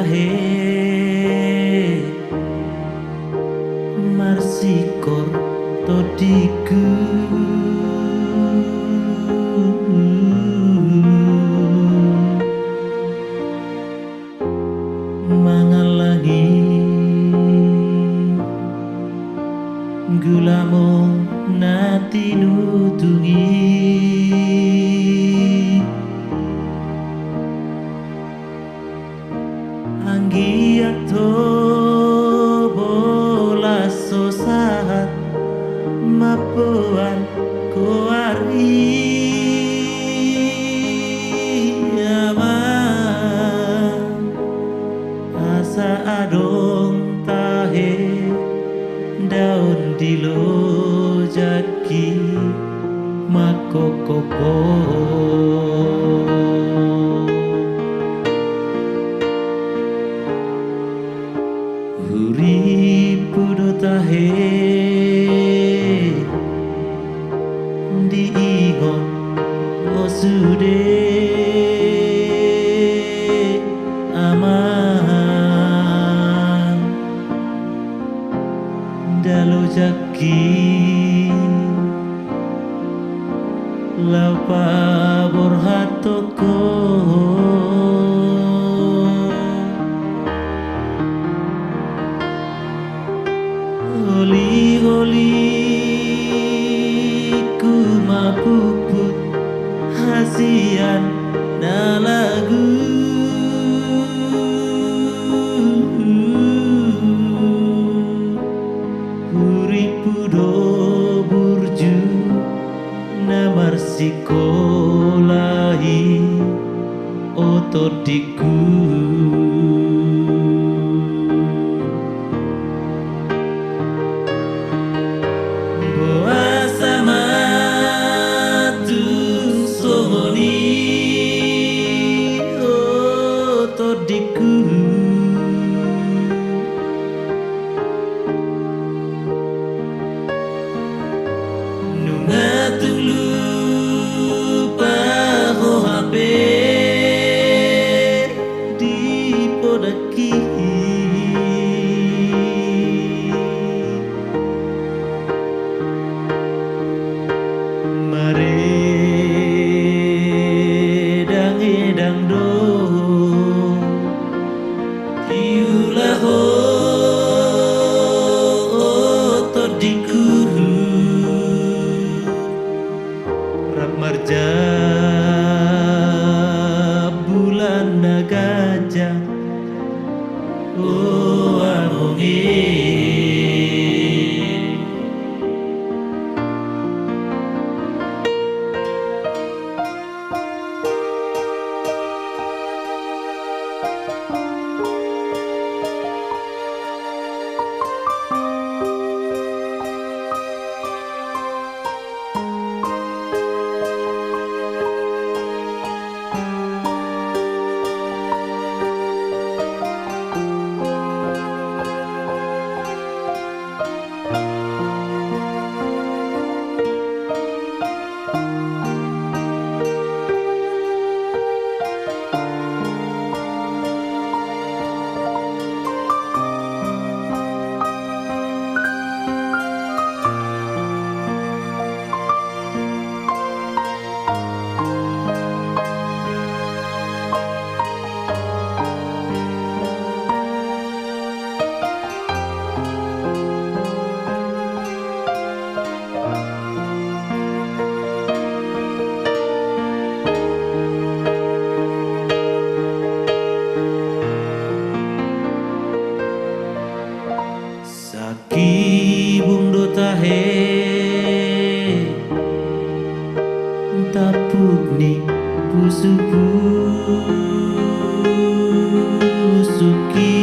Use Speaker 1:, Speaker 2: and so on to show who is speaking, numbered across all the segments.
Speaker 1: tahe marsikor todiku mangalangi gulamo nati nutungi anggiato bolas sosahat mapuan koari asa adong tahe daun dilo jaki makokopo Uripudo tahe diingon osude aman dalo jaki lapa borhatoko Oli-oli ku mapuput hasian na lagu Uripudo burju na marsikolahi otodiku Marja bulan gajah oh amongi Bundo tahe tapuk ni pusuku suki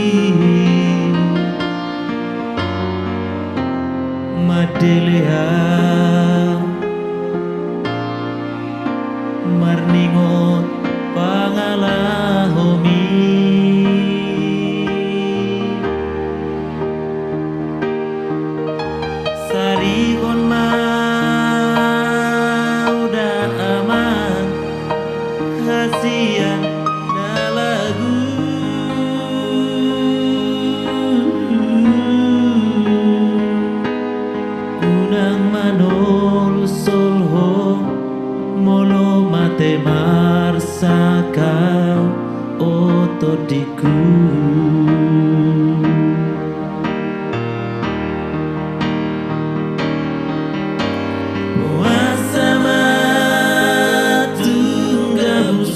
Speaker 1: madeleha marningot pangalahomi Sarikon mau dan aman hasian na lagu te marsakau otodiku. Wasama tunggamu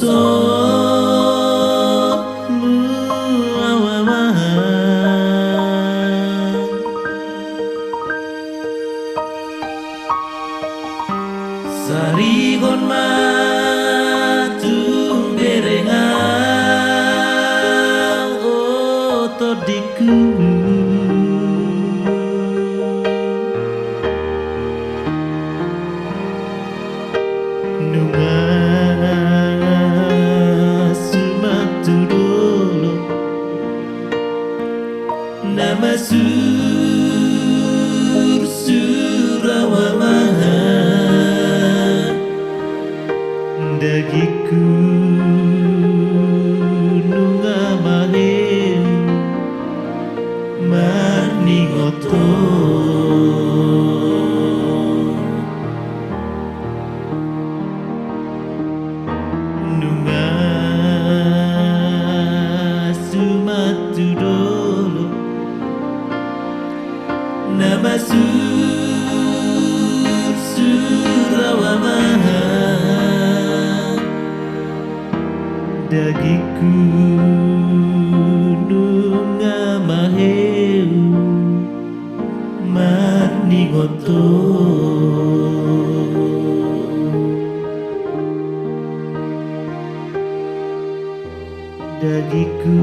Speaker 1: Sarigon matung berengau otodiku. Nunga sumatu dulu nama Surawamaha dagiku nunga maheu maningoto. Nunga sumatu dolo nama Surawamaha dagiku nunga maheu maningoto. Dagiku